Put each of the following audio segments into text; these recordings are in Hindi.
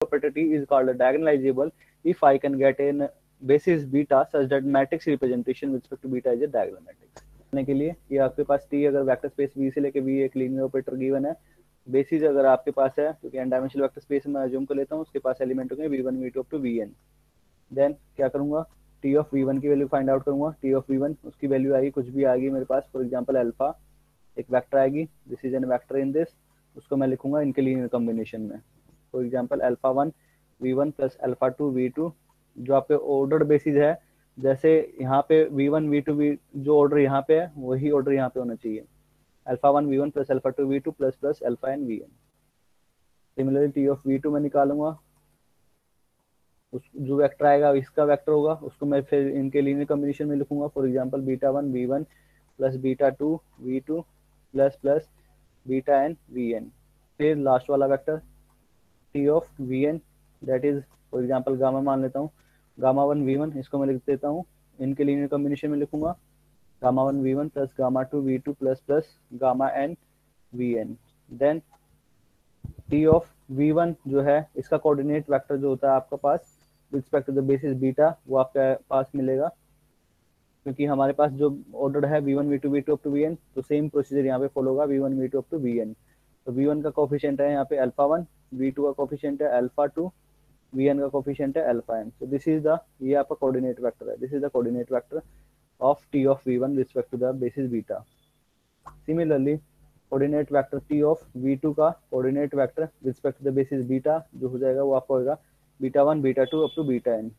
operator T is called a diagonalizable if I can get a basis beta such that matrix representation with respect to beta is a diagonal matrix. के लिए ये आपके पास T अगर वेक्टर स्पेस V से लेके V एक लीनियर ऑपरेटर गिवन है, बेसिस अगर आपके पास है क्योंकि एन डायमेंशनल वेक्टर स्पेस में अज्यूम कर लेता हूँ उसके पास एलिमेंट होंगे V1 V2 up to Vn। Then क्या करूंगा, T ऑफ V1 की वैल्यू फाइंड आउट करूंगा। T ऑफ V1 उसकी वैल्यू आएगी कुछ भी आएगी मेरे पास, फॉर एग्जांपल अल्फा एक वेक्टर आएगी, this is N vector in this, उसको मैं लिखूंगा इनके लीनियर कॉम्बिनेशन में, for example alpha 1 V1 plus alpha 2 V2 जो आपके ऑर्डर्ड बेसिस है, जैसे यहाँ पे V1 V2 जो ऑर्डर यहाँ पे है वही ऑर्डर यहाँ पे होना चाहिए, alpha 1 V1 plus alpha 2 V2 plus plus alpha n Vn। Similarly T of V2 मैं निकालूंगा, उस जो वेक्टर आएगा इसका वेक्टर होगा, उसको मैं फिर इनके लीनियर कॉम्बिनेशन में लिखूंगा, for example beta 1 V1 plus beta 2 V2 plus plus beta n Vn। फिर लास्ट वाला vector T of Vn that is for example gamma मान लेता हूँ, गामा 1 V1 इसको मैं लिख देता हूँ, इनके लीनियर कॉम्बिनेशन में लिखूंगा gamma 1 V1 plus gamma 2 V2 plus plus gamma n Vn। Then T of V1 जो है इसका कोऑर्डिनेट वेक्टर जो होता है आपका पास with respect to the basis beta वो आपके पास मिलेगा, क्योंकि हमारे पास जो ऑर्डर है V1 V2 V2 up to Vn, तो सेम प्रोसीजर यहाँ पे फॉलो होगा V1 V2 up to Vn। तो V1 का कोफिशिएंट है यहाँ पे अल्फा 1, V2 का कोफिशिएंट है अल्फा 2, Vn का कोफिशिएंट है alpha n। So this is the, ये आपका कोऑर्डिनेट वेक्टर है, this is the coordinate vector of T of V1 with respect to the basis beta. Similarly coordinate vector T of V2 का coordinate vector with respect to the basis beta जो हो जाएगा वो आपका होगा beta 1 beta 2 up to beta n।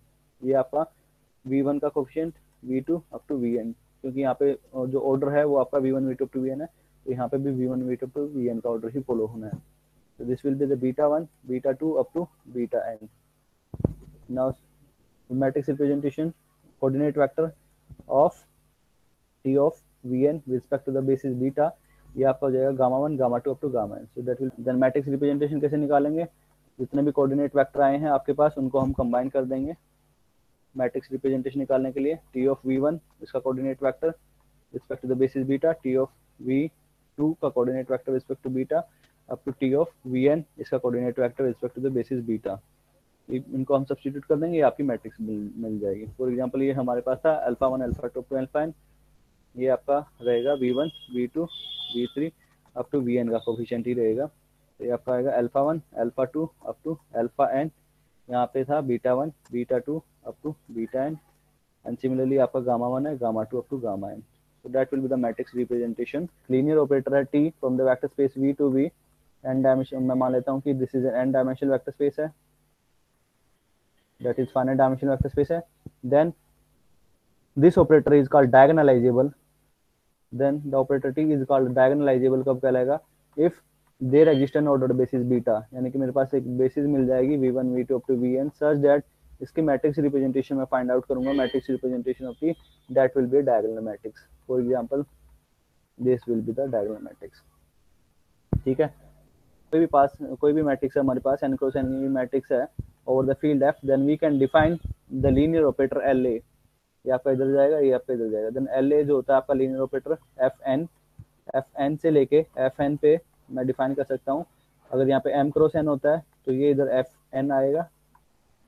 ये आपका V1 का coefficient V2 up to Vn, क्योंकि यहाँ पे जो ऑर्डर है वो आपका V1 V2 up to Vn है, तो यहाँ पे भी V1 V2 up to Vn का ऑर्डर ही फॉलो होना है। So this will be the beta 1 beta 2 up to beta n। Now matrix representation coordinate vector of T of Vn with respect to the basis beta, ये आपका हो जाएगा gamma 1 gamma 2 up to gamma n। So that will then matrix representation कैसे निकालेंगे, जितने भी कोऑर्डिनेट वेक्टर आए हैं आपके पास उनको हम कंबाइन कर देंगे मैट्रिक्स रिप्रेजेंटेशन निकालने के लिए। T ऑफ V1 इसका coordinate vector respect to the basis beta, T of V2 का coordinate vector respect to beta up to T of Vn इसका coordinate vector respect to the basis beta. इनको हम सब्स्टिट्यूट कर देंगे, आपकी मैट्रिक्स मिल जाएगी। फॉर एग्जांपल ये हमारे पास था alpha 1 alpha 2 to alpha n, ये आपका रहेगा V1 V2 V3 up to Vn का कोफिशिएंट ही रहेगा, तो ये आपका आएगा alpha 1 alpha 2 up to alpha n, यहाँ पे था beta 1 beta 2 up to beta n, and similarly आपका गामा 1 है gamma 2 up to gamma n। So that will be the matrix representation. Linear operator है T from the vector space V to V, n dimension मैं मान लेता हूँ कि this is an n dimensional vector space है, that is finite dimensional vector space है। Then this operator is called diagonalizable, then the operator T is called diagonalizable कब कहलाएगा, if there exists an ordered basis beta, यानी कि मेरे पास एक बेसिस मिल जाएगी V1 V2 up to Vn such that इसकी मैट्रिक्स रिप्रेजेंटेशन में फाइंड आउट करूंगा, matrix representation of T that will be diagonal matrix, for example this will be the diagonal matrix. ठीक है, कोई भी मैट्रिक्स है हमारे पास, n क्रॉस n मैट्रिक्स है over the field f, then we can define the linear operator LA, ये आपका इधर जाएगा ये आपका इधर जाएगा, देन LA जो होता है आपका लीनियर ऑपरेटर fn से लेके fn पे मैं डिफाइन कर सकता हूँ। अगर यहाँ पे m क्रॉस n होता है तो ये इधर fn आएगा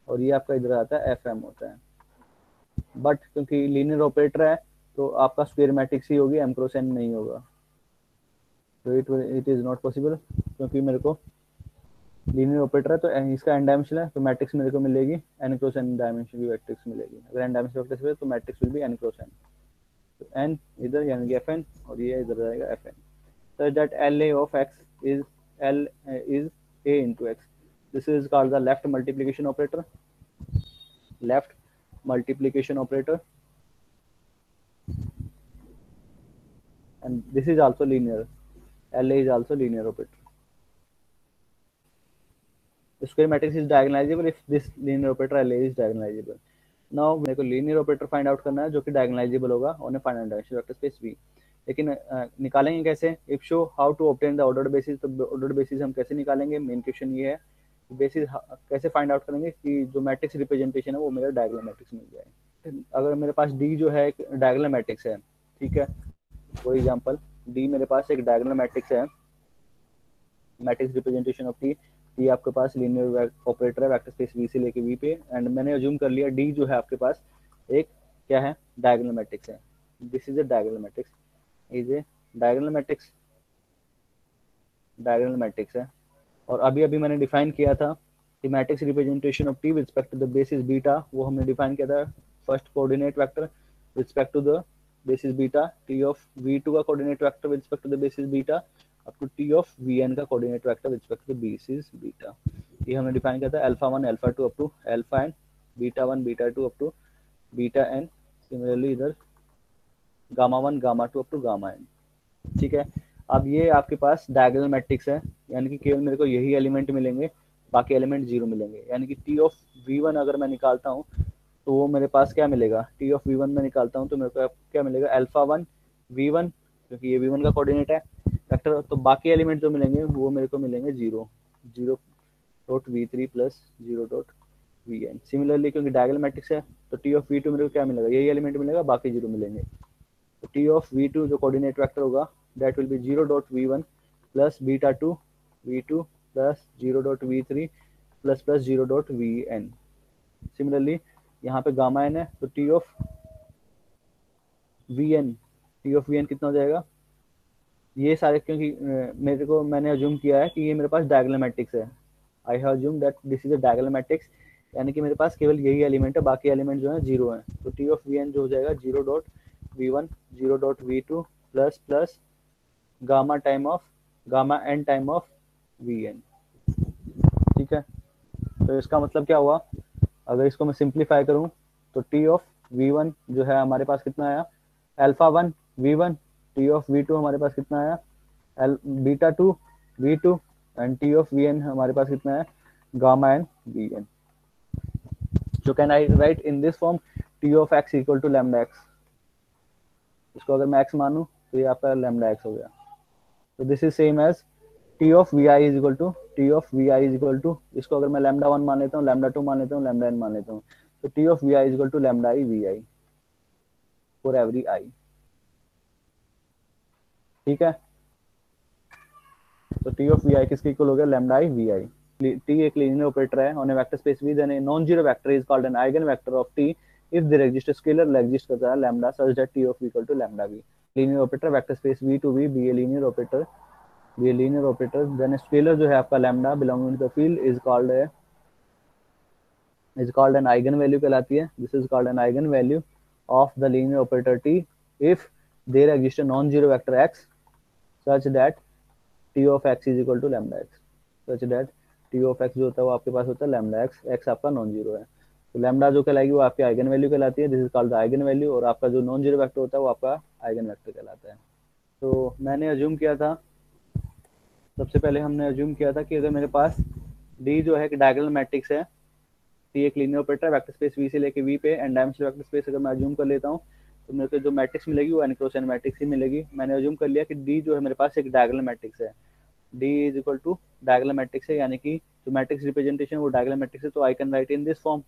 और ये आपका इधर आता है fm होता है, बट क्योंकि लीनियर ऑपरेटर है तो आपका स्क्वायर मैट्रिक्स ही होगी, m क्रॉस n नहीं होगा, तो इट इज नॉट पॉसिबल, क्योंकि मेरे को लीनियर ऑपरेटर है तो इसका n डायमेंशन है, तो मैट्रिक्स मेरे को मिलेगी n क्रॉस n डायमेंशन की मैट्रिक्स मिलेगी। अगर n डायमेंशन मैट्रिक्स है तो matrix will be n cross n, तो n इधर यानी कि fn और ये इधर रहेगा fn, so that LA of x is a into x। This is called the left multiplication operator, and this is also linear, LA is also linear operator। The square matrix is diagonalizable if this linear operator LA is diagonalizable। Now मेरे को linear operator find out करना है जो कि diagonalizable होगा on a finite dimensional vector space V, लेकिन निकालेंगे कैसे, if show how to obtain the ordered basis, तो ordered basis हम कैसे निकालेंगे, मेन क्वेश्चन ये है, बेसिस कैसे फाइंड आउट करेंगे कि जो मैट्रिक्स रिप्रेजेंटेशन है वो मेरा डायगोनल मैट्रिक्स मिल जाए। अगर मेरे पास डी जो है एक डायगोनल मैट्रिक्स है, ठीक है, फॉर एग्जांपल डी मेरे पास एक डायगोनल मैट्रिक्स है, मैट्रिक्स रिप्रेजेंटेशन ऑफ टी ये आपके पास लीनियर ऑपरेटर है वेक्टर स्पेस वी से लेके वी पे, एंड मैंने अज्यूम कर लिया डी जो है आपके पास एक क्या है, डायगोनल मैट्रिक्स है। This is a diagonal matrix, is a diagonal matrix, diagonal matrix है। और अभी अभी मैंने डिफाइन किया था कि matrix representation of T with respect to the basis beta, वो हमने डिफाइन किया था first coordinate vector with respect to the basis beta, T of v2 का coordinate vector with respect to the basis beta up to T of vn का coordinate vector with respect to the basis beta. ये हमने डिफाइन किया था alpha 1 alpha 2 up to alpha n, beta 1 beta 2 up to beta n, similarly इधर gamma 1 gamma 2 up to gamma n. ठीक है, अब ये आपके पास डायगोनल मैट्रिक्स है, यानी कि केवल मेरे को यही एलिमेंट मिलेंगे, बाकी एलिमेंट जीरो मिलेंगे। यानी कि टी ऑफ v1 अगर मैं निकालता हूँ तो वो मेरे पास क्या मिलेगा, टी ऑफ v1 में निकालता हूँ तो मेरे को क्या मिलेगा, अल्फा 1 v1, क्योंकि ये v1 का कोऑर्डिनेट है वेक्टर, तो बाकी एलिमेंट जो मिलेंगे वो मेरे को मिलेंगे zero, zero dot v3 plus zero dot vn। Similarly क्योंकि डायगोनल मैट्रिक्स है तो टी ऑफ v2 मेरे को क्या मिलेगा, यही एलिमेंट मिलेगा, बाकी जीरो मिलेंगे। तो टी ऑफ v2 जो कोऑर्डिनेट वेक्टर होगा that will be 0 dot v1 plus beta 2 v2 plus 0 dot v3 plus 0 dot vn। Similarly यहाँ पे गामा एन है तो T of vn, T of vn कितना हो जाएगा, ये सारे क्योंकि मैंने अज्यूम किया है कि ये मेरे पास डायगोनल मैट्रिक्स है, I have assume that this is a diagonal matrix, यानी कि मेरे पास केवल यही एलिमेंट है, बाकी एलिमेंट जो है जीरो है। तो टी ऑफ vn जो हो जाएगा 0 dot v1 0 dot v2 plus plus gamma time of gamma n time of V n. ठीक है, तो इसका मतलब क्या हुआ, अगर इसको मैं सिंप्लीफाई करूं तो टी ऑफ वी वन जो है हमारे पास कितना आया, alpha 1 v1, T of v2 हमारे पास कितना आया, beta 2 v2 and T of vn हमारे पास कितना है, गामा एन vn। जो can I write in this form T of x equal to lambda x, इसको अगर मैं एक्स मानूं तो ये आपका लैम्डा एक्स हो गया। तो this is same as T of we i is equal to T of we i is equal to, इसको अगर मैं लैम्डा 1 मान लेता हूँ, लैम्डा 2 मान लेता हूँ, लैम्डा एन मान लेता हूँ, तो T of we i is equal to lambda i we i for every i. ठीक है, तो टी ऑफ वी आई किसके इक्वल हो गया, lambda i we i. T एक लीनियर ऑपरेटर है on a vector space V, then a non zero vector is called an eigen vector of T if there exist a scalar exist करता है lambda such that T of equal to lambda V. Linear operator vector space V to V be a linear operator, be a linear operator, then scalar जो है आपका lambda belonging to the field is called an eigen value कहलाती है। This is called an eigen value of the linear operator T if there exist a non zero vector x such that T of x is equal to lambda x, such that T of x जो होता है वो आपके पास होता है लैम्डा एक्स, एक्स आपका नॉन जीरो है, तो लैम्डा जो कहलाएगी वो आपकी आइगन वैल्यू कहलाती है। This is called the eigen value, और आपका जो नॉन जीरो वेक्टर होता है वो आपका आइगन वेक्टर कहलाता है। तो मैंने अज्यूम किया था, सबसे पहले हमने अज्यूम किया था कि अगर मेरे पास डी जो है कि डायगोनल मैट्रिक्स है, टी एक लीनियर ऑपरेटर है वेक्टर स्पेस वी से लेके वी पे एंड डायमेंशनल वेक्टर स्पेस अगर मैं अज्यूम कर लेता हूँ तो मेरे को जो मैट्रिक्स मिलेगी वो एन क्रॉस एन मैट्रिक्स ही मिलेगी। मैंने अज्यूम कर लिया कि डी जो है मेरे पास एक डायगोनल मैट्रिक्स है, D is equal to diagonal matrix है, यानी कि जो मैट्रिक्स रिप्रेजेंटेशन वो डायगोनल मैट्रिक्स है, तो I can write in this form.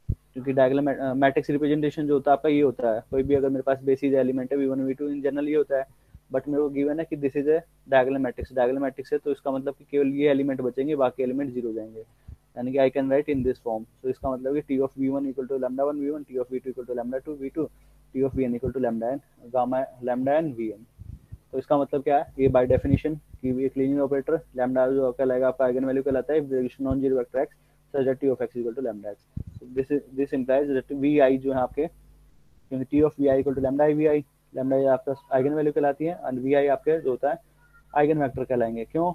क्योंकि डायगोनल मैट्रिक्स रिप्रेजेंटेशन जो होता है आपका ये होता है, कोई भी अगर मेरे पास बेसिस एलिमेंट है v1 v2 इन जनरल ये होता है, बट मेरे को गिवन है कि this is a diagonal matrix, diagonal matrix है तो इसका मतलब कि केवल ये एलिमेंट बचेंगे, बाकी एलिमेंट जीरो जाएंगे, यानी कि I can write in this form. तो इसका मतलब कि T of v1 equal to lambda 1 v1, T of v2 equal to lambda 2 v2, T of vn equal to lambda n gamma lambda n vn। तो इसका मतलब क्या है, ये बाय डेफिनेशन कि एक लीनियर ऑपरेटर लैम्डा जो कहलाएगा आपका आइगन वैल्यू कहलाता है non zero vector x such that T of x equal to lambda x. This implies that v i जो है आपके, क्योंकि T of we i equal to lambda i we i, lambda ये आपका आइगन वैल्यू कहलाती है एंड वी आई आपके जो होता है आइगन वेक्टर कहलाएंगे। क्यों,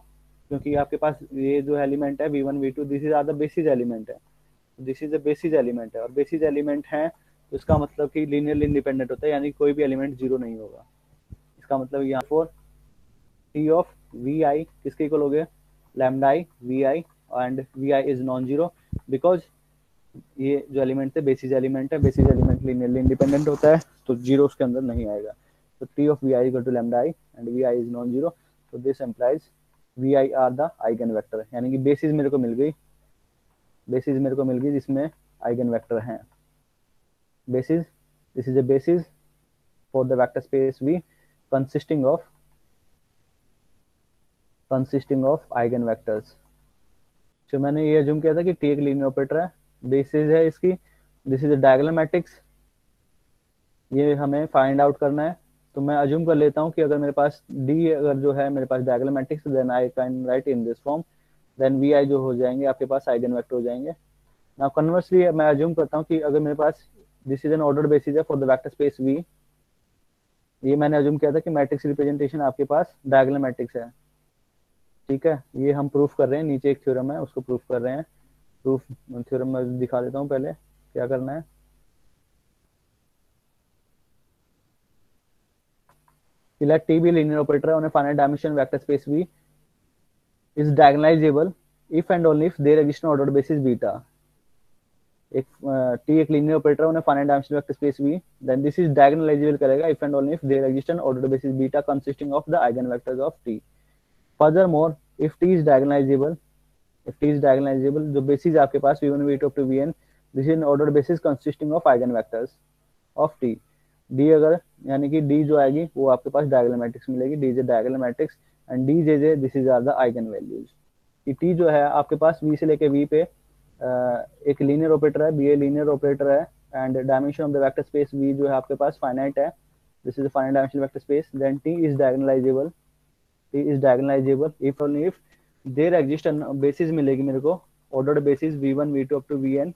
क्योंकि आपके पास ये जो एलिमेंट है v1 v2 this is are the basis element है, this is the basis element है, और बेसिस एलिमेंट है तो इसका मतलब कि लीनियरली इंडिपेंडेंट होता है, यानी कोई भी एलिमेंट जीरो नहीं होगा। इसका मतलब यहाँ पर टी ऑफ वी आई किसके इक्वल हो गए, lambda i we i, and v i is non zero because ये जो एलिमेंट है बेसिस एलिमेंट है, बेसिस एलिमेंट लीनियरली इंडिपेंडेंट होता है तो जीरो उसके अंदर नहीं आएगा। तो T of we i equal to lambda i and v i is non zero, तो this implies v i are the eigen vector, यानी कि बेसिस मेरे को मिल गई, बेसिस मेरे को मिल गई जिसमें आइगन वेक्टर हैं। Basis, this is a basis for the vector space V consisting of eigen vectors, तो मैंने ये अज्यूम किया था कि टी एक लीनियर ऑपरेटर है, बेसिस है इसकी, दिस इज डायगोनल मैट्रिक्स, ये हमें फाइंड आउट करना है। तो मैं अज्यूम कर लेता हूँ कि अगर मेरे पास डी अगर जो है मेरे पास diagonal matrix, then I can write in this form, then v i जो हो जाएंगे आपके पास आइगन वेक्टर हो जाएंगे। नाउ कन्वर्सली मैं अज्यूम करता हूँ कि अगर मेरे पास this is an ordered basis है for the vector space V, ये मैंने अज्यूम किया था कि मैट्रिक्स रिप्रेजेंटेशन आपके पास डायगोनल मैट्रिक्स है। ठीक है, ये हम प्रूफ कर रहे हैं, नीचे एक थ्योरम है उसको प्रूफ कर रहे हैं। प्रूफ थ्योरम में दिखा देता हूँ पहले क्या करना है। Let T be a linear operator on a finite dimension vector space V is diagonalizable if and only if there exists an ordered basis beta. एक T एक linear operator on a finite dimension vector space V, then this is diagonalizable करेगा if and only if there exists an ordered basis beta consisting of the eigenvectors of T. Furthermore, if T is diagonalizable, जो basis है आपके पास V1 V2 up to Vn, this is an ordered basis consisting of eigenvectors of T. D अगर यानी कि D जो आएगी वो आपके पास डायगोनल मैट्रिक्स मिलेगी, D is diagonal matrix and D j this is are the eigen values. कि T जो है आपके पास V से लेके V पे एक लीनियर ऑपरेटर है, B लीनियर ऑपरेटर है and dimension of the vector space V जो है आपके पास फाइनाइट है, this is a finite dimensional vector space, then T is diagonalizable, T is diagonalizable if only if there exist basis मिलेगी मेरे को, ordered basis V1 V2 up to Vn,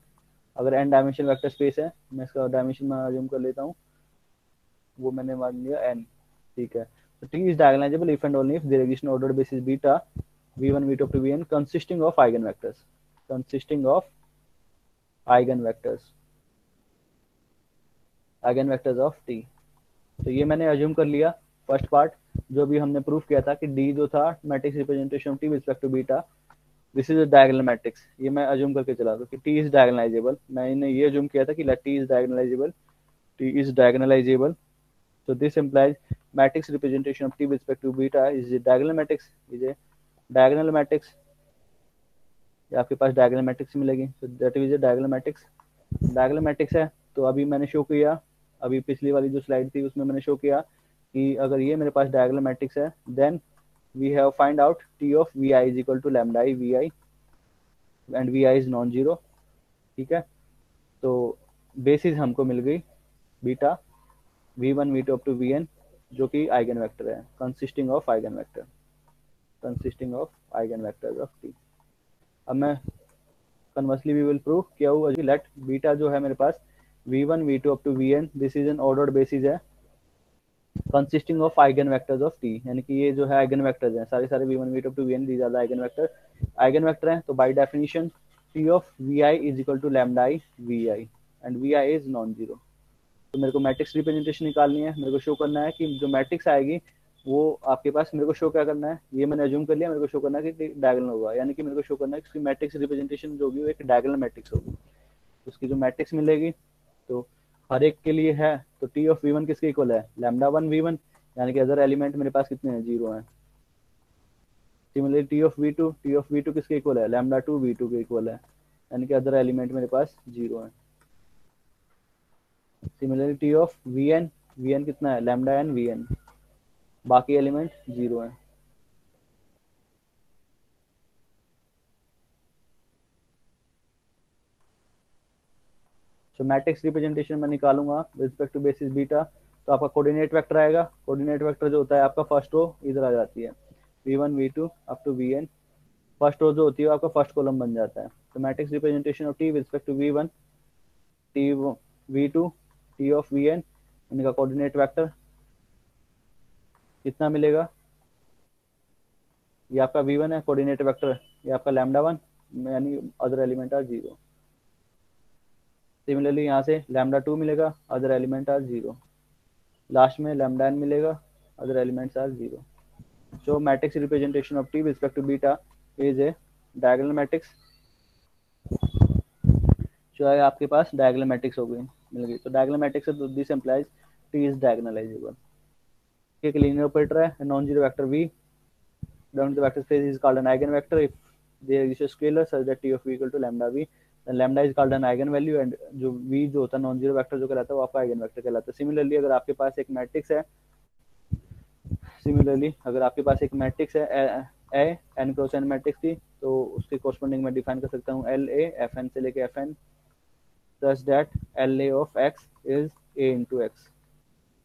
अगर n डायमेंशनल वेक्टर स्पेस है, मैं इसका डायमेंशन में अज्यूम कर लेता हूँ, वो मैंने मान लिया n। ठीक है, तो T is diagonalizable if and only if there exists an ordered basis beta v1 v2 up to vn consisting of eigenvectors, consisting of eigenvectors, eigenvectors of T। तो ये मैंने अज्यूम कर लिया फर्स्ट पार्ट, जो भी हमने प्रूफ किया था कि D जो था matrix representation of T with respect to beta, this is a diagonal matrix, ये मैं अज्यूम करके चला तो कि T इज डायगोनलाइजेबल, मैंने ये अज्यूम किया था कि T is diagonalizable, T is diagonalisable. So this implies matrix representation of T with respect to beta is a diagonal matrix, is a diagonal matrix, या आपके पास diagonal matrix मिलेगी, so that is a diagonal matrix, diagonal matrix है। तो अभी मैंने शो किया, अभी पिछली वाली जो स्लाइड थी उसमें मैंने शो किया कि अगर ये मेरे पास diagonal matrix है, then we have find out T of Vi is equal to lambda I Vi and Vi is non-zero। ठीक है, तो बेसिस हमको मिल गई beta V1 V2 up to Vn जो कि आइगन वेक्टर है, consisting of eigen vector, consisting of eigen vectors of T। अब मैं कन्वर्सली वी विल प्रूव क्या हुआ कि लेट बीटा जो है मेरे पास V1 V2 up to Vn, this is an ordered basis है consisting of eigen vectors of T, यानी कि ये जो है आइगन वेक्टर्स हैं सारे सारे V1 V2 up to Vn, these are the eigen vector हैं। तो by definition T of Vi is equal to lambda I Vi and Vi is non zero. तो मेरे को मैट्रिक्स रिप्रेजेंटेशन निकालनी है, मेरे को शो करना है कि जो मैट्रिक्स आएगी वो आपके पास मेरे को शो क्या करना है, ये मैंने अज्यूम कर लिया, मेरे को शो करना है कि डायगोनल होगा, यानी कि मेरे को शो करना है कि मैट्रिक्स रिप्रेजेंटेशन जो होगी वो एक डायगोनल मैट्रिक्स होगी। तो उसकी जो मैट्रिक्स मिलेगी तो हर एक के लिए है, तो T ऑफ V1 किसके इक्वल है, लैम्डा 1 V1, यानी कि अदर एलिमेंट मेरे पास कितने हैं, 0 हैं। सिमिलरली T ऑफ V2 किसके इक्वल है, लैम्डा 2 V2 के इक्वल है, यानी कि अदर एलिमेंट मेरे पास 0 है। Similarly T of Vn, Vn कितना है, लैम्डा n Vn, बाकी एलिमेंट 0 है। तो मैट्रिक्स रिप्रेजेंटेशन में निकालूंगा with respect to basis beta, तो आपका कोऑर्डिनेट वेक्टर आएगा, कोऑर्डिनेट वेक्टर जो होता है आपका फर्स्ट रो इधर आ जाती है, V1 V2 up to Vn, first row जो होती है आपका फर्स्ट कॉलम बन जाता है। तो matrix representation of T with respect to V1 T V2 T of Vn, इनका कोऑर्डिनेट वेक्टर कितना मिलेगा, ये आपका V1 है कोऑर्डिनेट वेक्टर, ये आपका लैम्डा 1, यानी अदर एलिमेंट आर 0। सिमिलरली यहाँ से लैम्डा 2 मिलेगा, अदर एलिमेंट आर 0, लास्ट में लैम्डा n मिलेगा, other elements are 0। So matrix representation of T with respect to beta is a diagonal matrix, जो है आपके पास डायगोनल मैट्रिक्स हो गई, मिल गई। तो डायगोनल मैट्रिक्स से this implies T is diagonalisable. एक लीनियर ऑपरेटर है, non zero vector V down the vector space is called an eigenvector if there exists a scalar such that T of V equal to lambda V, then lambda is called an eigenvalue and जो V जो होता है नॉन जीरो वेक्टर जो कहलाता है वो आपका आइगन वेक्टर कहलाता है। सिमिलरली अगर आपके पास एक मैट्रिक्स है, सिमिलरली अगर आपके पास एक मैट्रिक्स है A N cross N matrix थी, तो उसके कॉरस्पॉन्डिंग में डिफाइन कर सकता हूँ एल ए एफ एन से लेके F n such that LA of x is A into x.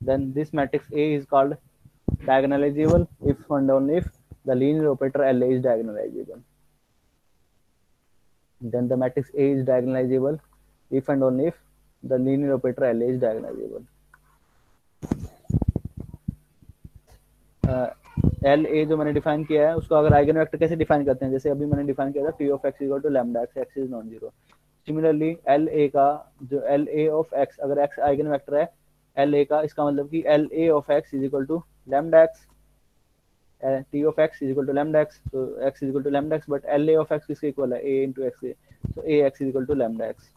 Then this matrix A is called diagonalizable if and only if the linear operator LA is diagonalizable. Then the matrix A is diagonalizable if and only if the linear operator LA is diagonalizable. L A जो मैंने डिफाइन किया है उसको अगर आइगन वेक्टर कैसे डिफाइन करते हैं, जैसे अभी मैंने डिफाइन किया था T of x equal to lambda x, x is non zero. Similarly L A का जो एल ए ऑफ एक्स, अगर एक्स आइगन वेक्टर है एल ए का, इसका मतलब कि L A of x is equal to lambda x, T of x is equal to lambda x, तो x is equal to lambda x, but L A of x किसके इक्वल है, ए इंटू एक्स, तो A x is equal to lambda x.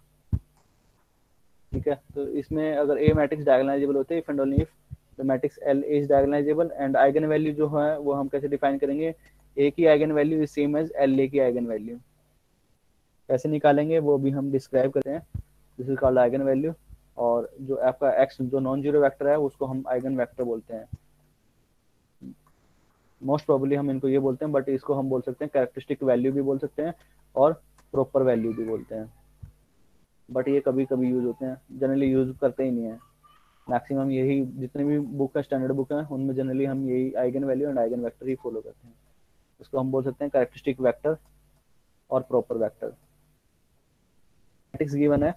ठीक है, तो इसमें अगर ए मैट्रिक्स डायगोनलाइजेबल होते हैं if and only if the matrix L is diagonalizable, and eigen value जो है वो हम कैसे डिफाइन करेंगे, ए की eigen value is same as L A की आइगन वैल्यू। कैसे निकालेंगे वो भी हम डिस्क्राइब करते हैं, this is called eigen value. और जो आपका एक्स जो नॉन जीरो वेक्टर है उसको हम आइगन वेक्टर बोलते हैं, मोस्ट प्रोबेबली हम इनको ये बोलते हैं, बट इसको हम बोल सकते हैं कैरेक्टरिस्टिक वैल्यू भी बोल सकते हैं और प्रॉपर वैल्यू भी बोलते हैं, बट ये कभी कभी यूज होते हैं, जनरली यूज करते ही नहीं है। मैक्सिमम यही जितने भी बुक है स्टैंडर्ड बुक है उनमें जनरली हम यही eigen value and eigen vector he follow करते हैं। इसको हम बोल सकते हैं कैरेक्टरिस्टिक वेक्टर और प्रॉपर वेक्टर। मैट्रिक्स गिवन है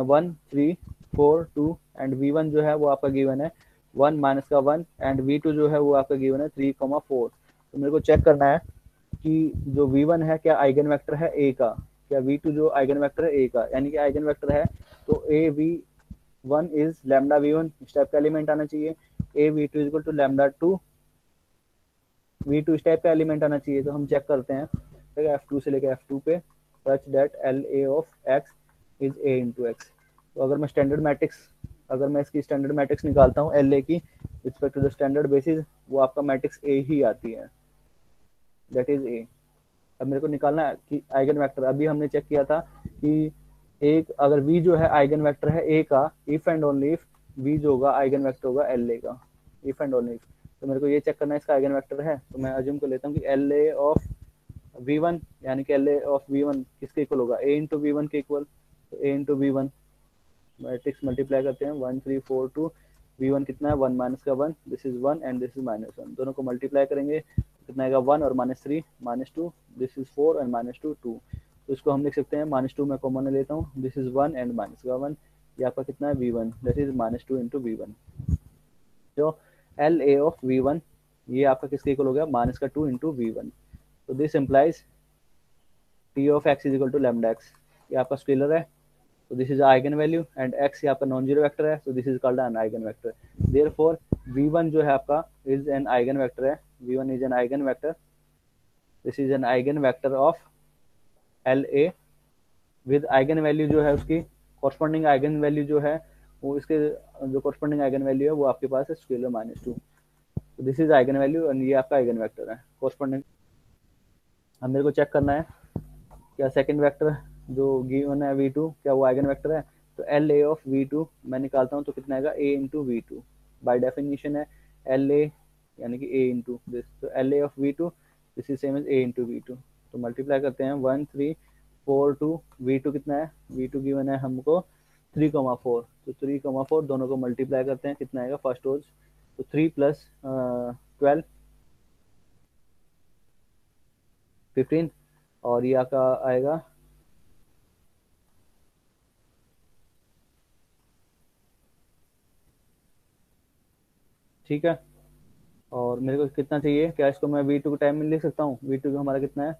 1 3 4 2 एंड v1 जो है वो आपका गिवन है 1 माइनस का 1 एंड v2 जो है वो आपका गिवन है 3,4। तो मेरे को चेक करना है कि जो v1 है क्या आइगन वेक्टर है a का, क्या v2 जो आइगन वेक्टर है a का, यानी कि आइगन वेक्टर है तो a v1 is lambda v1, इस टाइप का एलिमेंट आना चाहिए, a v2 is equal to lambda 2 v2 इस टाइप का एलिमेंट आना चाहिए। तो हम चेक करते हैं f2 से लेकर f2 पे such that LA of x is A into x। तो अगर मैं स्टैंडर्ड मैट्रिक्स, अगर मैं इसकी स्टैंडर्ड मैट्रिक्स निकालता हूँ LA की respect to the standard basis, वो आपका मैट्रिक्स A ही आती है, दैट इज A। अब मेरे को निकालना है कि आइगन वेक्टर, अभी हमने चेक किया था कि एक अगर V जो है आइगन वेक्टर है A का, if and only if V जो होगा आइगन वेक्टर होगा LA का, इफ एंड ओनली इफ। तो मेरे को ये चेक करना है इसका आइगन वेक्टर है, तो मैं अज्यूम कर लेता हूँ कि LA ऑफ v1 यानी कि LA ऑफ v1 किसके इक्वल होगा, a इंटू v1 के इक्वल, तो a into v1 matrix multiply करते हैं 1 3 4 2, v1 कितना है 1 माइनस का 1, this is 1 and this is minus 1, दोनों को मल्टीप्लाई करेंगे कितना आएगा 1 और -3 -2, दिस इज 4 एंड -2 2। तो इसको हम लिख सकते हैं -2 मैं कॉमन लेता हूँ, दिस इज 1 एंड माइनस का 1, ये आपका कितना है v1, that is -2 into v1। जो LA ऑफ v1 ये आपका किसके इक्वल हो गया, -2 इंटू v1। तो this implies T of x is equal to lambda x, ये आपका स्केलर है, तो this is eigen value and x ये आपका नॉन जीरो वेक्टर है, तो this is called an eigen vector. Therefore v1 जो है आपका इज एन आइगन वेक्टर है, v1 is an eigen vector, this is an eigen vector of LA with eigen value जो है उसकी कॉरस्पॉन्डिंग आइगन वैल्यू जो है वो इसके जो कॉरस्पॉन्डिंग आइगन वैल्यू है वो आपके पास है स्केलर -2, तो this is eigen value and ये आपका आइगन वेक्टर है कॉरस्पॉन्डिंग। अब मेरे को चेक करना है क्या सेकंड वेक्टर जो गिवन है v2 क्या वो आइगन वेक्टर है, तो LA ऑफ v2 मैं निकालता हूँ तो कितना आएगा a into v2, by definition है LA यानी कि a इंटू दिस, तो LA of v2 this is same as a into v2। तो मल्टीप्लाई करते हैं 1 3 4 2, v2 कितना है, v2 गिवन है हमको 3,4, तो 3,4 दोनों को मल्टीप्लाई करते हैं कितना आएगा फर्स्ट रोज, तो 3 प्लस 12 15 और ये आपका आएगा ठीक है। और मेरे को कितना चाहिए, क्या इसको मैं v2 के टाइम में लिख सकता हूँ, v2 का हमारा कितना है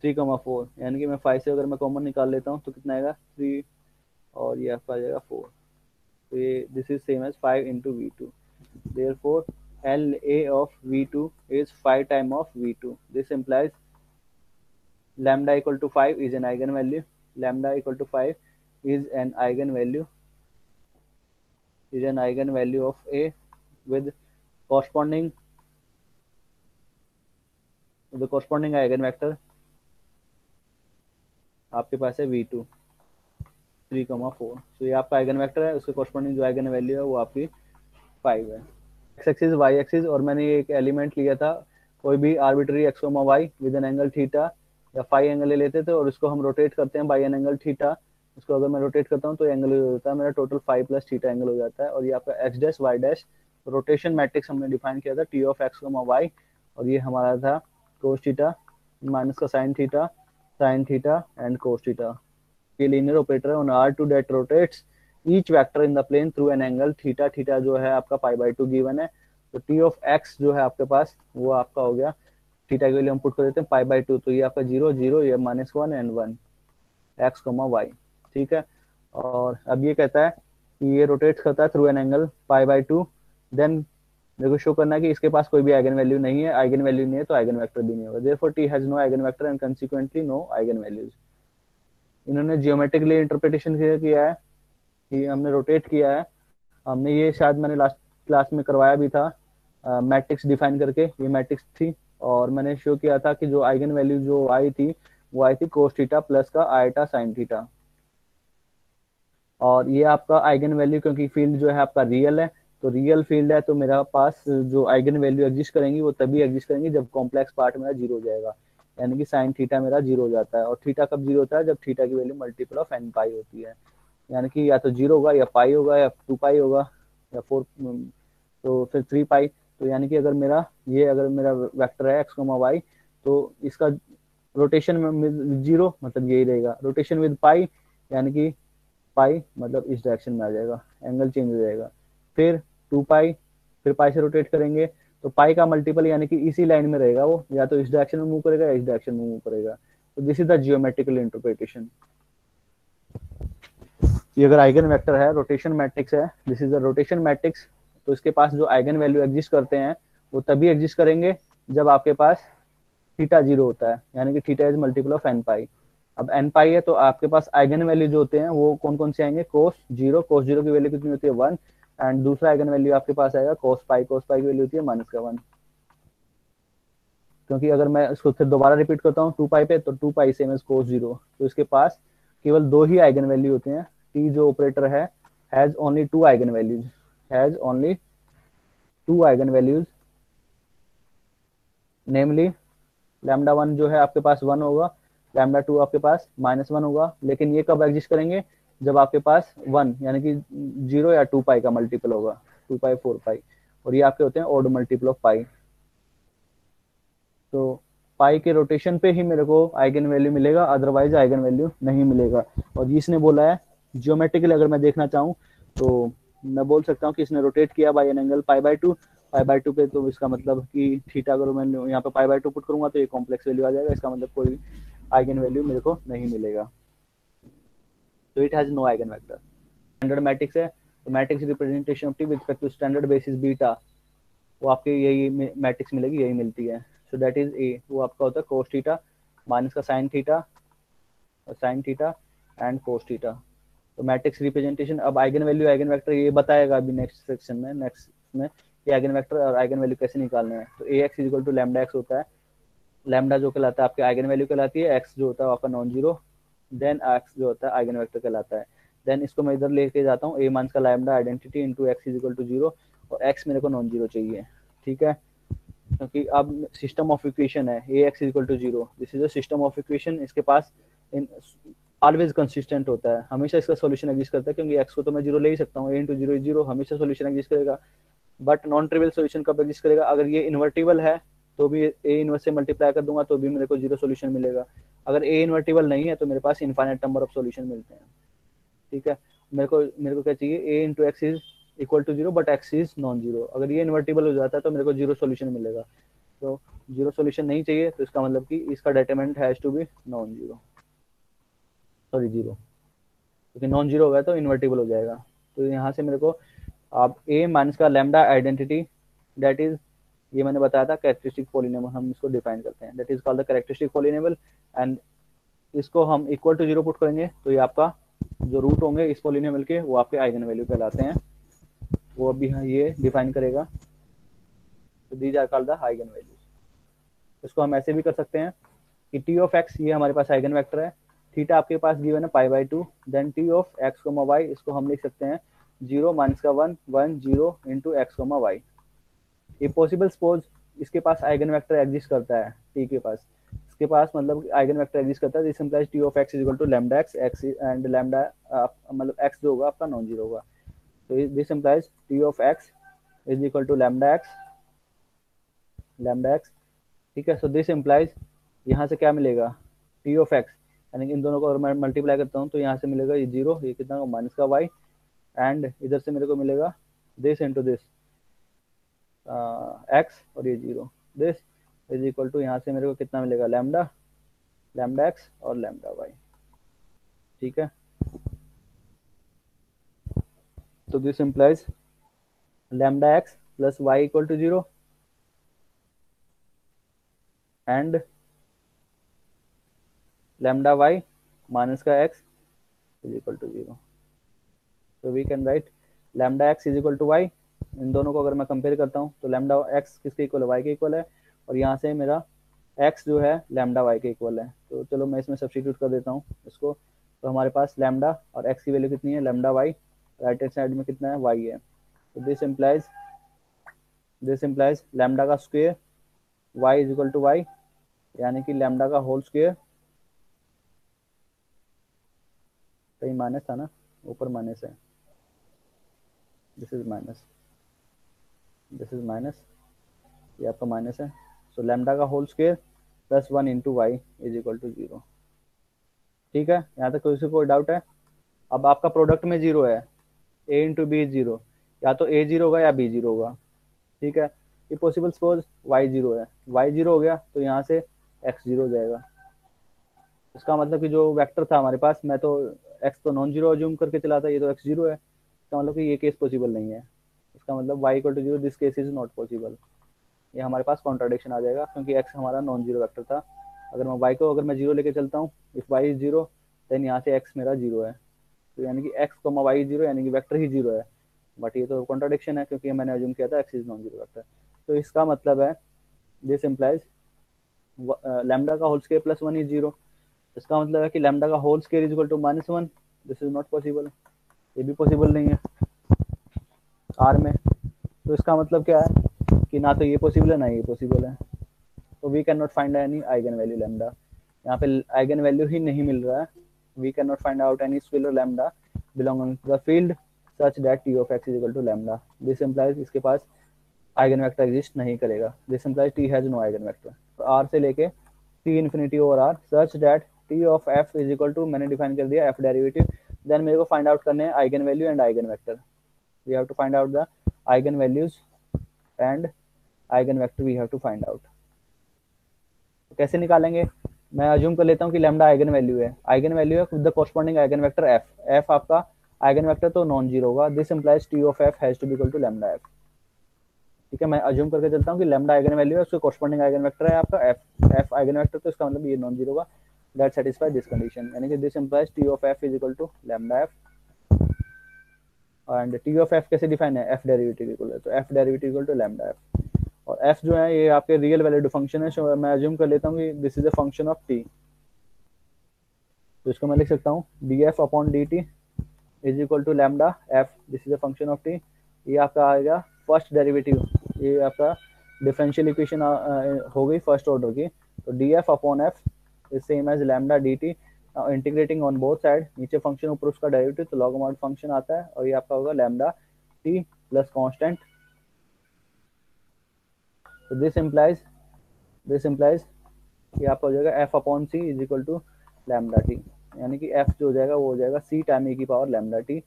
3,4, यानी कि मैं 5 से अगर मैं कॉमन निकाल लेता हूँ तो कितना आएगा 3 और ये आपका आ जाएगा 4, तो ये this is same as 5 into v2। Therefore LA of v2 is 5 time of v2, this implies lambda equal to 5 is an eigenvalue, lambda equal to 5 is an eigenvalue of A with corresponding the corresponding eigenvector आपके पास है v2 3,4, तो ये आपका आइगन वेक्टर है, उसके कॉरस्पॉन्डिंग जो आइगन वैल्यू है वो आपकी 5 है। एक्स एक्सिस वाई एक्सिस, और मैंने एक एलिमेंट लिया था कोई भी arbitrary x, y with N angle theta या फाई एंगल ले लेते थे और इसको हम रोटेट करते हैं बाई एन एंगल थीटा। इसको अगर मैं रोटेट करता हूँ तो एंगल हो जाता है मेरा टोटल 5 प्लस थीटा एंगल हो जाता है। और ये आपका x dash y dash rotation matrix हमने डिफाइन किया था टी ऑफ एक्स वाई, और ये हमारा था कोस थीटा माइनस का sine theta and cos theta. ये लीनियर ऑपरेटर है on R2 that rotates each vector in the plane through an angle theta. Theta जो है आपका π/2 गिवन है, तो टी ऑफ एक्स जो है आपके पास वो आपका हो गया, थीटा के लिए हम पुट कर देते हैं π/2, तो ये आपका 0 0, ये -1 एंड 1 एक्स कॉमा वाई। ठीक है, और अब ये कहता है कि ये रोटेट करता है थ्रू एन एंगल π/2, देन मेरे को शो करना है कि इसके पास कोई भी आइगन वैल्यू नहीं है, आइगन वैल्यू नहीं है तो आइगन वेक्टर भी नहीं होगा, therefore T has no eigen vector and consequently no eigen values. इन्होंने जियोमेट्रिकली इंटरप्रिटेशन किया है कि हमने रोटेट किया है, हमने ये शायद मैंने लास्ट क्लास में करवाया भी था मैट्रिक्स डिफाइन करके, ये मैट्रिक्स थी और मैंने शो किया था कि जो आइगन वैल्यू जो आई थी वो आई थी कोस थीटा प्लस का आयटा साइन थीटा। और ये आपका आइगन वैल्यू क्योंकि फील्ड जो है आपका रियल है, तो रियल फील्ड है तो मेरा पास जो आइगन वैल्यू एग्जिस्ट करेंगी वो तभी एग्जिस्ट करेंगी जब कॉम्प्लेक्स पार्ट मेरा जीरो हो जाएगा, यानी कि साइन थीटा मेरा जीरो हो जाता है। और थीटा कब जीरो होता है, जब थीटा की वैल्यू मल्टीपल ऑफ एन पाई होती है, यानी कि या तो जीरो होगा या पाई होगा या 2 पाई होगा या 4, तो फिर 3 पाई। तो यानी कि अगर मेरा वेक्टर है एक्स वाई, तो इसका रोटेशन में जीरो मतलब यही रहेगा, रोटेशन विद पाई यानी कि पाई मतलब इस डायरेक्शन में आ जाएगा, एंगल चेंज हो जाएगा। फिर 2 पाई, फिर पाई से रोटेट करेंगे तो पाई का मल्टीपल यानी कि इसी लाइन में रहेगा, वो या तो इस डायरेक्शन में मूव करेगा या इस डायरेक्शन में मूव करेगा। तो this is the geometrical interpretation. ये अगर आइगन वेक्टर है, रोटेशन मैट्रिक्स है, this is the rotation matrix, तो इसके पास जो आइगन वैल्यू एग्जिस्ट करते हैं वो तभी एग्जिस्ट करेंगे जब आपके पास थीटा जीरो होता है, यानी कि theta is multiple of n pi. अब एन पाई है तो आपके पास आइगन वैल्यू जो होते हैं वो कौन कौन से आएंगे, कोस जीरो की वैल्यू कितनी होती है 1, एंड दूसरा आइगन वैल्यू आपके पास आएगा कोस पाई की वैल्यू होती है -1। क्योंकि अगर मैं इसको फिर दोबारा रिपीट करता हूँ 2 पाई पे, तो 2 pi same as cos zero, तो इसके पास केवल 2 ही आइगन वैल्यू होते हैं। टी जो ऑपरेटर है has only 2 eigen values, has only 2 eigen values, namely lambda 1 जो है आपके पास 1 होगा, लैम्डा 2 आपके पास -1 होगा। लेकिन ये कब एग्जिस्ट करेंगे, जब आपके पास 1 यानी कि 0 या 2 पाई का मल्टीपल होगा, 2 पाई 4 पाई, और ये आपके होते हैं ऑड मल्टीपल ऑफ पाई। तो पाई के रोटेशन पे ही मेरे को आइगन वैल्यू मिलेगा, अदरवाइज आइगन वैल्यू नहीं मिलेगा। और इसने बोला है जियोमेट्रिकली अगर मैं देखना चाहूँ तो मैं बोल सकता हूँ कि इसने रोटेट किया बाय एन एंगल π/2 पे, तो इसका मतलब कि थीटा अगर मैं यहाँ पे π/2 पुट करूंगा तो ये कॉम्प्लेक्स वैल्यू आ जाएगा, इसका मतलब कोई आइगन वैल्यू मेरे को नहीं मिलेगा। तो it has no eigen vector. Standard matrix है, तो matrix representation of T with respect to standard basis beta, वो आपके यही मैट्रिक्स मिलेगी, यही मिलती है। सो दैट इज ए, वो आपका होता है कोस थीटा माइनस का sine theta and cos theta. तो मैट्रिक्स रिप्रेजेंटेशन, अब आइगन वैल्यू आइगन वेक्टर ये बताएगा अभी नेक्स्ट सेक्शन में, नेक्स्ट में कि आइगन वेक्टर और आइगन वैल्यू कैसे निकालना है। तो A x is equal to lambda x होता है, लैम्डा जो कहलाता है आपके आइगन वैल्यू कहलाती है, एक्स जो होता है आपका नॉन जीरो, देन एक्स जो होता है आइगन वेक्टर कहलाता है। देन इसको मैं इधर लेके जाता हूँ, ए माइनस का lambda identity into x is equal to zero, और एक्स मेरे को नॉन जीरो चाहिए। ठीक है, क्योंकि अब सिस्टम ऑफ इक्वेशन है A x equal to zero, this is a system of equation, इसके पास ऑलवेज कंसिस्टेंट होता है, हमेशा इसका सॉल्यूशन एग्जिस्ट करता है, क्योंकि एक्स को तो मैं जीरो ले ही सकता हूँ, ए इंटू जीरो इज जीरो, हमेशा सॉल्यूशन एग्जिस्ट करेगा। बट नॉन ट्रिवियल सॉल्यूशन कब एग्जिस्ट करेगा, अगर ये इन्वर्टिबल है तो भी ए इनवर्स से मल्टीप्लाई कर दूंगा तो भी मेरे को जीरो सॉल्यूशन मिलेगा। अगर ए इन्वर्टिबल नहीं है तो मेरे पास इनफाइनाइट नंबर ऑफ सॉल्यूशन मिलते हैं। ठीक है, मेरे को क्या चाहिए, A into x is equal to zero but x is non zero. अगर ये इन्वर्टिबल हो जाता है तो मेरे को जीरो सॉल्यूशन मिलेगा, तो जीरो सॉल्यूशन नहीं चाहिए, तो इसका मतलब कि इसका determinant has to be non zero, sorry zero, क्योंकि नॉन जीरो होगा तो इन्वर्टिबल हो जाएगा। तो यहाँ से मेरे को आप ए माइनस का लैम्डा आइडेंटिटी, दैट इज ये मैंने बताया था कैरेक्टरिस्टिक पॉलिनोमियल, हम इसको डिफाइन करते हैं, that is called the characteristic polynomial, and इसको हम इक्वल टू जीरो पुट करेंगे तो ये आपका जो रूट होंगे इस पॉलिनोमियल के वो आपके आइगन वैल्यू कहलाते हैं, वो अभी ये डिफाइन करेगा। तो these are called the eigen values. इसको हम ऐसे भी कर सकते हैं कि टी ऑफ एक्स ये हमारे पास आइगन वेक्टर है, थीटा आपके पास गिवन है π/2, then T of x comma y, इसको हम लिख सकते हैं 0 माइनस का 1 1 0 इंटू एक्स कोमा वाई। ये पॉसिबल सपोज इसके पास आइगन वेक्टर एग्जिस्ट करता है टी के पास, इसके पास मतलब आइगन वेक्टर एग्जिस्ट करता है, this implies T of x is equal to lambda x and lambda मतलब एक्स जो होगा आपका नॉन जीरो होगा, तो this implies T of x is equal to lambda x, ठीक है। सो दिस इंप्लाइज यहाँ से क्या मिलेगा, टी ऑफ एक्स, यानी कि इन दोनों को अगर मैं मल्टीप्लाई करता हूँ तो यहाँ से मिलेगा ये जीरो, ये कितना होगा माइनस का वाई, एंड इधर से मेरे को मिलेगा दिस इंटू दिस एक्स और ये zero, this is equal to यहाँ से मेरे को कितना मिलेगा लैम्डा एक्स और लैम्डा वाई, ठीक है। तो this implies lambda x plus y equal to zero and lambda y minus का x is equal to zero. तो we can write lambda x is equal to y, इन दोनों को अगर मैं कंपेयर करता हूँ तो लैम्डा एक्स किसके इक्वल है, वाई के इक्वल है, और यहाँ से मेरा एक्स जो है लैम्डा वाई के इक्वल है। तो चलो मैं इसमें सब्स्टिट्यूट कर देता हूँ इसको, तो हमारे पास लैम्डा और एक्स की वैल्यू कितनी है, lambda y, right hand side में कितना है, वाई है। तो दिस इम्प्लाइज लैम्डा का square y is equal to y, यानी कि लैम्डा का होल स्क्वायर, कहीं माइनस था ना, ऊपर माइनस है, दिस इज माइनस, ये आपका माइनस है। सो लैम्डा का whole square plus 1 into y is equal to zero, ठीक है। यहाँ तक किसी को डाउट है? अब आपका प्रोडक्ट में जीरो है, ए इंटू बी जीरो, या तो ए जीरो होगा या बी जीरो होगा, ठीक है। ये पॉसिबल सपोज वाई जीरो है, वाई जीरो हो गया तो यहाँ से एक्स जीरो हो जाएगा, इसका मतलब कि जो वेक्टर था हमारे पास, मैं तो एक्स तो नॉन जीरो अज्यूम करके चला था, ये तो एक्स जीरो है, इसका मतलब कि ये केस पॉसिबल नहीं है, इसका मतलब y equal to zero, this case is not possible, ये हमारे पास कॉन्ट्राडिक्शन आ जाएगा, क्योंकि एक्स हमारा नॉन जीरो वेक्टर था। अगर मैं वाई को अगर मैं जीरो लेके चलता हूँ, if y is zero then यहाँ से एक्स मेरा जीरो है, तो यानी कि एक्स को वाई जीरो यानी कि वेक्टर ही जीरो है, बट ये तो कॉन्ट्राडिक्शन है क्योंकि मैंने अज्यूम किया था x is non zero vector. तो इसका मतलब है दिस इम्प्लाइज लैम्डा का whole square plus 1 is zero, इसका मतलब है कि लैम्डा का whole square is equal to -1, this is not possible, ये भी पॉसिबल नहीं है आर में। तो इसका मतलब क्या है कि ना तो ये पॉसिबल है ना ये पॉसिबल है, तो we can not find any eigen value lambda, यहाँ पे आइगन वैल्यू ही नहीं मिल रहा है, we can not find out any scalar lambda belonging to the field such that T of x is equal to lambda, this implies इसके पास आइगन वेक्टर एग्जिस्ट नहीं करेगा, this implies T has no eigen vector. तो आर से लेके T infinity over R such that T of f is equal to, मैंने डिफाइन कर दिया एफ डेरिवेटिव, देन मेरे को फाइंड आउट करने हैं eigen value and eigen vector, we have to find out the eigen values and eigen vector we have to find out. कैसे निकालेंगे, मैं अज्यूम कर लेता हूँ कि लैम्डा आइगन वैल्यू है, आइगन वैल्यू है with the corresponding eigen vector f, f आपका आइगन वेक्टर तो नॉन जीरो होगा, this implies T of f has to be equal to lambda f, ठीक है। मैं अज्यूम करके चलता हूँ कि लैम्डा आइगन वैल्यू है, उसके कोरस्पॉन्डिंग आइगन वेक्टर है आपका एफ आइगन वेक्टर, तो इसका मतलब ये नॉन जीरो होगा, दैट सेटिस्फाई दिस कंडीशन, यानी कि this implies T of f is equal to lambda f, and T of f कैसे डिफाइन है, एफ डेरिवेटिव इक्वल है, तो f derivative equal to lambda f, और एफ जो है ये आपके रियल वैल्यूड फंक्शन है, so मैं अज्यूम कर लेता हूँ कि this is a function of t, तो इसको मैं लिख सकता हूँ D f upon d t is equal to lambda f, this is a function of t, ये आपका आएगा फर्स्ट डेरिवेटिव, ये आपका डिफरेंशियल इक्वेशन हो गई फर्स्ट ऑर्डर की, तो d f upon f is same as lambda d t, integrating on both side, नीचे फंक्शन ऊपर उसका डेरिवेटिव, तो लॉग अमाउंट फंक्शन आता है, और ये आपका होगा लैम्डा टी प्लस कॉन्स्टेंट, तो दिस इम्प्लाइज कि आपका हो जाएगा f upon c is equal to lambda t, यानी कि एफ जो हो जाएगा वो हो जाएगा सी टाइम ई की पावर लैम्डा टी,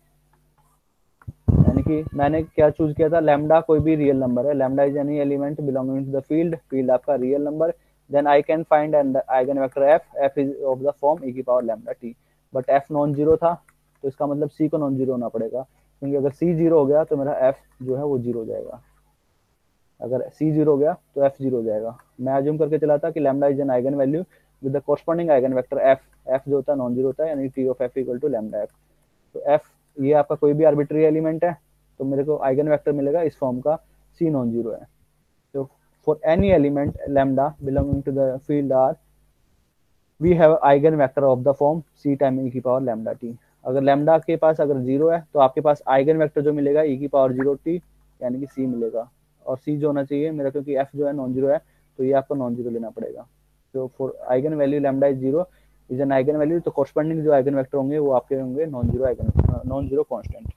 यानी कि मैंने क्या चूज किया था, लैम्डा कोई भी रियल नंबर है, lambda is any element belonging to the field, field आपका real number, then I can find and eigen vector f is of the form e की power lambda t, but f non zero था, तो इसका मतलब सी को नॉन जीरो होना पड़ेगा, क्योंकि अगर सी जीरो हो गया तो मेरा एफ जो है वो जीरो हो जाएगा, अगर सी जीरो हो गया तो एफ जीरो हो जाएगा। मैं अज्यूम करके चला था कि lambda is an eigen value with the corresponding eigen vector f, f जो होता है नॉन जीरो होता है, यानी T of f equal to lambda f, तो एफ ये आपका कोई भी आर्बिट्री एलिमेंट है, तो मेरे को आइगन वेक्टर मिलेगा इस फॉर्म का, सी नॉन जीरो है, तो for any element lambda belonging to the field are we have eigen vector of the form c time e की पावर लैम्डा टी, अगर लैम्डा के पास अगर जीरो है तो आपके पास आइगन वेक्टर जो मिलेगा ई की पावर जीरो टी, यानी कि सी मिलेगा, और सी जो होना चाहिए मेरा, क्योंकि एफ जो है नॉन जीरो है, तो ये आपको नॉन जीरो लेना पड़ेगा, तो for eigen value lambda is zero is an eigen value, तो कॉरस्पॉन्डिंग जो आइगन वेक्टर होंगे वो आपके होंगे नॉन जीरो कांस्टेंट।